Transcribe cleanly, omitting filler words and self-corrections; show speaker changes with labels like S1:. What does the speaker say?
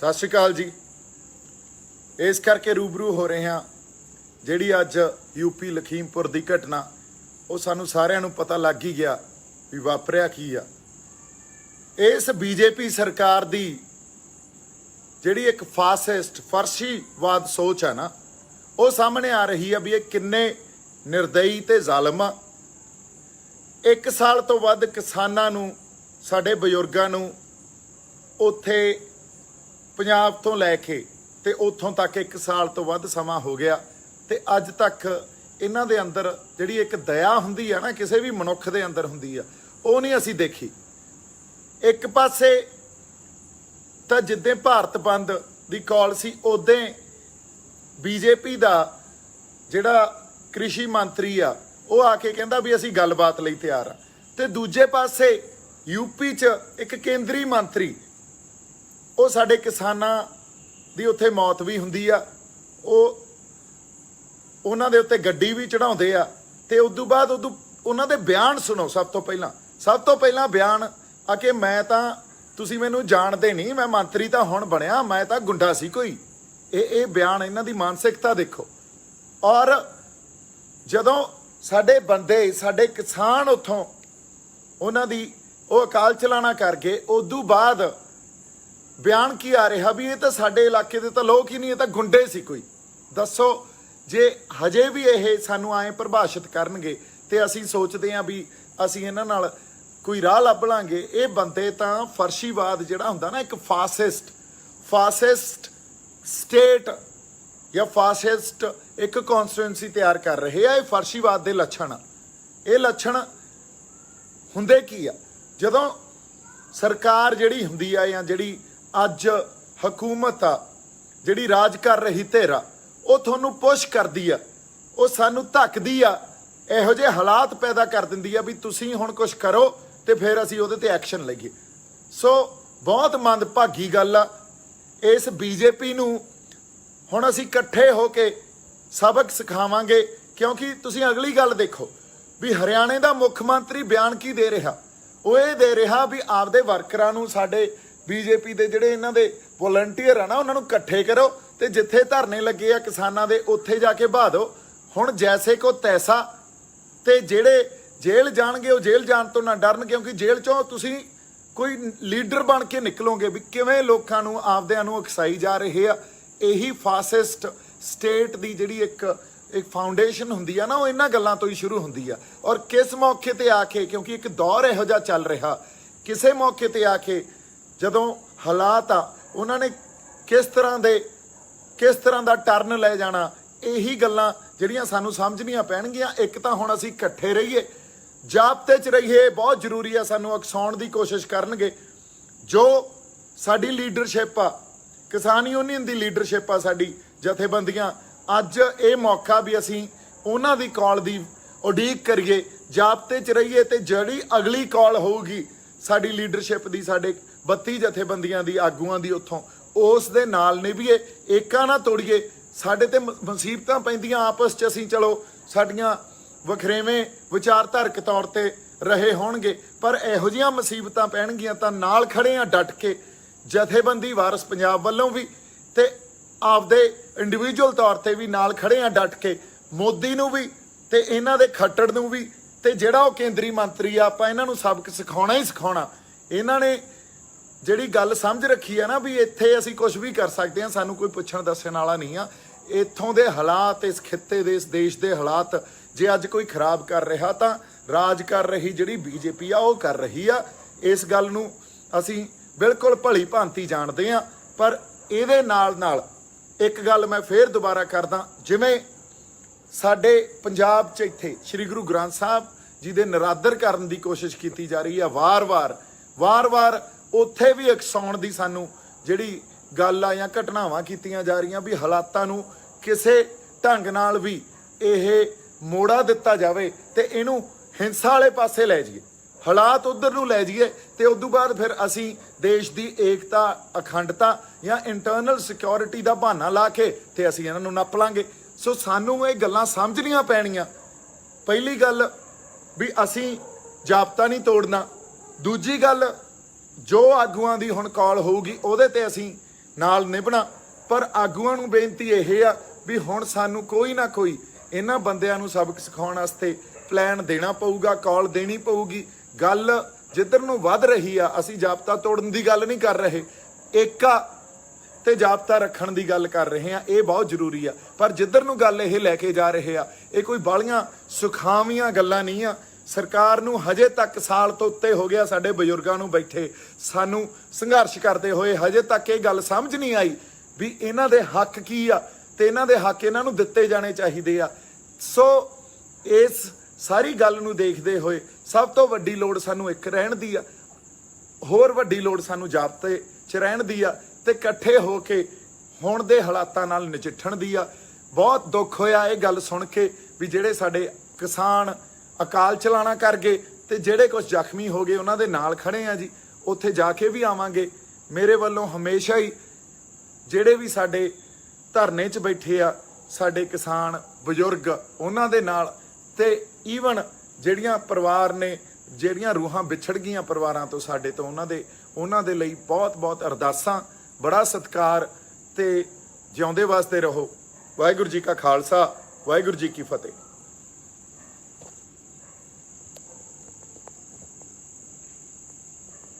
S1: सत श्री अकाल जी। इस करके रूबरू हो रहे हैं जिहड़ी अज यूपी लखीमपुर की घटना वो सानू सारिਆਂ ਨੂੰ पता लग ही गया भी वापरिया की आ। इस बीजेपी सरकार दी जिहड़ी एक फासिस्ट फर्शीवाद सोच है ना वो सामने आ रही है भी ये किन्ने निर्दयी ते जालिम आ। 1 साल तो वध किसानां नूं साडे बजुर्गां नूं उत्थे पंजाब तो लैके ते उत्थों तक 1 साल तो वध समा हो गया ते अज तक इन्हां दे अंदर जिहड़ी एक दया हुंदी है ना किसी भी मनुख दे अंदर हुंदी आ वो नहीं असीं देखी। एक पासे तां जिद्दें भारत बंद दी कॉल सी उदें बीजेपी दा जिहड़ा कृषि मंत्री आ वो आके कहंदा भी असीं गलबात लई तैयार आ ते दूजे पासे यूपी च एक केंद्री मंत्री वो साडे किसानां दी उत्थे मौत भी हुंदी आ उन्हां दे उत्ते गड्डी भी चढ़ाउंदे आ ते उदों बाद उन्हां दे बयान सुनो। सब तो पहला बयान आके मैं तां तुसीं मैनूं जाणदे नहीं, मैं मंत्री तां हुण बणिया, मैं तां गुंडा सी कोई। ये बयान इन्हां दी मानसिकता देखो। और जदों साडे बंदे साडे किसान उत्थों उन्हां दी वो अकाल चलाना कर गए उदों बाद बयान की आ रहा भी ये तो साडे इलाके दे तो लोग ही नहीं, ये तो गुंडे सी कोई। दसो जे हजे भी ये सानू आए परिभाषित करनगे ते असीं सोचते हैं भी असीं इन्हां नाल कोई राह लभ लांगे। ये बंदे तां फर्शीवाद जिहड़ा हुंदा ना एक फासिस्ट स्टेट या फासिस्ट एक कॉन्स्टिट्यूएंसी तैयार कर रहे हैं। ये फर्शीवाद दे लक्षण ये लक्षण हुंदे की आ जदों सरकार जिहड़ी हुंदी आ या जिहड़ी अज हकूमत आ जिहड़ी राज कर रही धिर आ वो तुहानूं पुश करदी आ, वो सानूं धक्कदी आ, इहो जिहे हालात पैदा कर दिंदी आ भी तुसीं हुण कुछ करो ते फिर असीं उहदे ते एक्शन लईए। सो बहुत मंदभागी गल आ। इस बीजेपी नूं हुण असीं इकट्ठे हो के सबक सिखावांगे क्योंकि तुसीं अगली गल देखो भी हरियाणे दा मुख मंत्री बयान की दे रहा, वो ये दे रहा भी आपदे वर्करां नूं साडे बीजेपी दे जिहड़े इन्हां दे वॉलंटियर आ ना उन्हां नूं इकट्ठे करो ते जिथे धरने लगे आ किसानां दे उत्थे जाके बहा दो। हुण जैसे को तैसा ते जिहड़े जेल जाणगे वो जेल जाण तो ना डरन क्योंकि जेल चों तुसीं कोई लीडर बन के निकलोगे भी किवें लोकां नूं आपदिआं नूं उकसाई जा रहे आ। यही फासिस्ट स्टेट दी जिहड़ी एक फाउंडेशन हुंदी आ ना वो इन्हां गल्लां तो ही शुरू हुंदी आ। और किस मौके ते आके क्योंकि एक दौर इहो जिहा चल रहा किसे मौके ते आके जदों हालात आ उन्होंने किस तरह दा टर्न ले जाना यही गल्लां जिहड़ियां सानूं समझणीआं पैणगीआं। एक तां हुण असीं इकट्ठे रहीए जाबते च रहीए बहुत जरूरी आ, सानूं उकसाउण दी कोशिश करनगे जो साडी लीडरशिप आ किसान यूनियन दी लीडरशिप आ साडी जथेबंदियां अज ये मौका भी असीं उन्हां दी कॉल दी उडीक करिए जाबते च रहीए ते जिहड़ी अगली कॉल होऊगी साडी लीडरशिप दी साडे 32 जथेबंदियां दी आगूआं दी उत्थों उस दे नाल निभीए एका ना तोड़ीए। साडे ते मुसीबतां पैंदियां आपस च असीं चलो साडियां वखरेवें विचारधारक तौर ते रहे होणगे पर इहो जिहियां मुसीबतां पैणगीआं तां नाल खड़े आ डट के जथेबंदी वारस पंजाब वल्लों भी ते आपदे इंडिविजुअल तौर ते भी नाल खड़े आ डट के मोदी नूं भी ते इन्हां दे खट्टड़ नूं भी ते जिहड़ा वो केंद्री मंत्री आ आपां इन्हां नूं सबक सिखाउणा ही सिखाउणा। इन्हां ने जिहड़ी गल समझ रखी है ना भी इत्थे असीं कुछ भी कर सकते हैं, सानूं कोई पुछण दस्सण वाला नहीं आ। इत्थों दे हालात इस खित्ते दे इस देश दे हालात जे अज कोई खराब कर रहा तां राज कर रही जिहड़ी बीजेपी आ वो कर रही आ। इस गल नूं असीं बिल्कुल भली भांति जाणदे आ। पर इहदे नाल नाल एक गल मैं फिर दुबारा करदा जिवें साडे पंजाब च इत्थे श्री गुरु ग्रंथ साहब जी दे निरादर करन दी कोशिश कीती जा रही है वार वार उत्थे भी उकसाउण दी सानूं जिहड़ी गल आ जां घटनावां कीतीआं जा रहीआं भी हालातां नूं किसे ढंग नाल भी इह मोड़ा दिता जावे ते इहनूं हिंसा वाले पासे लै जाइए, हालात उधर नूं लै जाइए ते उदों बाद फिर असीं देश की एकता अखंडता या इंटरनल सिक्योरिटी का बहाना ला के ते असीं इन्हां नूं नप लांगे। सो सानूं ये गल्लां समझणीआं पैणीआं। पहली गल भी असीं जाबता नहीं तोड़ना, दूजी गल जो आगूआं दी हुण कॉल होऊगी उहदे ते असीं ਨਾਲ ਨਿਭਣਾ। ਪਰ ਆਗੂਆਂ ਨੂੰ ਬੇਨਤੀ ਇਹ ਆ ਵੀ ਹੁਣ ਸਾਨੂੰ ਕੋਈ ਨਾ ਕੋਈ ਇਹਨਾਂ ਬੰਦਿਆਂ ਨੂੰ ਸਬਕ ਸਿਖਾਉਣ ਵਾਸਤੇ ਪਲਾਨ ਦੇਣਾ ਪਊਗਾ, ਕਾਲ ਦੇਣੀ ਪਊਗੀ। ਗੱਲ ਜਿੱਧਰ ਨੂੰ ਵੱਧ ਰਹੀ ਆ, ਅਸੀਂ ਜਾਬਤਾ ਤੋੜਨ ਦੀ ਗੱਲ ਨਹੀਂ ਕਰ ਰਹੇ, ਏਕਾ ਤੇ ਜਾਬਤਾ ਰੱਖਣ ਦੀ ਗੱਲ ਕਰ ਰਹੇ ਆ, ਇਹ ਬਹੁਤ ਜ਼ਰੂਰੀ ਆ। ਪਰ ਜਿੱਧਰ ਨੂੰ ਗੱਲ ਇਹ ਲੈ ਕੇ ਜਾ ਰਹੇ ਆ, ਇਹ ਕੋਈ ਬਾਲੀਆਂ ਸੁਖਾਵੀਆਂ ਗੱਲਾਂ ਨਹੀਂ ਆ। ਸਰਕਾਰ ਨੂੰ ਹਜੇ ਤੱਕ ਸਾਲ ਤੋਂ ਉੱਤੇ ਹੋ ਗਿਆ ਸਾਡੇ ਬਜ਼ੁਰਗਾਂ ਨੂੰ ਬੈਠੇ, ਸਾਨੂੰ ਸੰਘਰਸ਼ ਕਰਦੇ ਹੋਏ, ਹਜੇ ਤੱਕ ਇਹ ਗੱਲ ਸਮਝ ਨਹੀਂ ਆਈ ਵੀ ਇਹਨਾਂ ਦੇ ਹੱਕ ਕੀ ਆ ਤੇ ਇਹਨਾਂ ਦੇ ਹੱਕ ਇਹਨਾਂ ਨੂੰ ਦਿੱਤੇ ਜਾਣੇ ਚਾਹੀਦੇ ਆ। ਸੋ ਇਸ ਸਾਰੀ ਗੱਲ ਨੂੰ ਦੇਖਦੇ ਹੋਏ ਸਭ ਤੋਂ ਵੱਡੀ ਲੋੜ ਸਾਨੂੰ ਇੱਕ ਰਹਿਣ ਦੀ ਆ, ਹੋਰ ਵੱਡੀ ਲੋੜ ਸਾਨੂੰ ਜਾਬਤੇ 'ਚ ਰਹਿਣ ਦੀ ਆ ਤੇ ਇਕੱਠੇ ਹੋ ਕੇ ਹੁਣ ਦੇ ਹਾਲਾਤਾਂ ਨਾਲ ਨਜਿੱਠਣ ਦੀ ਆ। ਬਹੁਤ ਦੁੱਖ ਹੋਇਆ ਇਹ ਗੱਲ ਸੁਣ ਕੇ ਵੀ ਜਿਹੜੇ ਸਾਡੇ ਕਿਸਾਨ ਅਕਾਲ ਚਲਾਣਾ ਕਰ ਗਏ ਤੇ ਜਿਹੜੇ ਕੁਝ ਜ਼ਖਮੀ ਹੋ ਗਏ ਉਹਨਾਂ ਦੇ ਨਾਲ ਖੜੇ ਆ ਜੀ। ਉੱਥੇ ਜਾ ਕੇ ਵੀ ਆਵਾਂਗੇ। ਮੇਰੇ ਵੱਲੋਂ ਹਮੇਸ਼ਾ ਹੀ ਜਿਹੜੇ ਵੀ ਸਾਡੇ ਧਰਨੇ 'ਚ ਬੈਠੇ ਆ ਸਾਡੇ ਕਿਸਾਨ ਬਜ਼ੁਰਗ, ਉਹਨਾਂ ਦੇ ਨਾਲ ਤੇ ਈਵਨ ਜਿਹੜੀਆਂ ਪਰਿਵਾਰ ਨੇ, ਜਿਹੜੀਆਂ ਰੂਹਾਂ ਵਿਛੜ ਗਈਆਂ ਪਰਿਵਾਰਾਂ ਤੋਂ ਸਾਡੇ ਤੋਂ, ਉਹਨਾਂ ਦੇ ਲਈ ਬਹੁਤ ਬਹੁਤ ਅਰਦਾਸਾਂ, ਬੜਾ ਸਤਿਕਾਰ ਤੇ ਜਿਉਂਦੇ ਵਾਸਤੇ ਰਹੋ। ਵਾਹਿਗੁਰੂ ਜੀ ਕਾ ਖਾਲਸਾ, ਵਾਹਿਗੁਰੂ ਜੀ ਕੀ ਫਤਿਹ।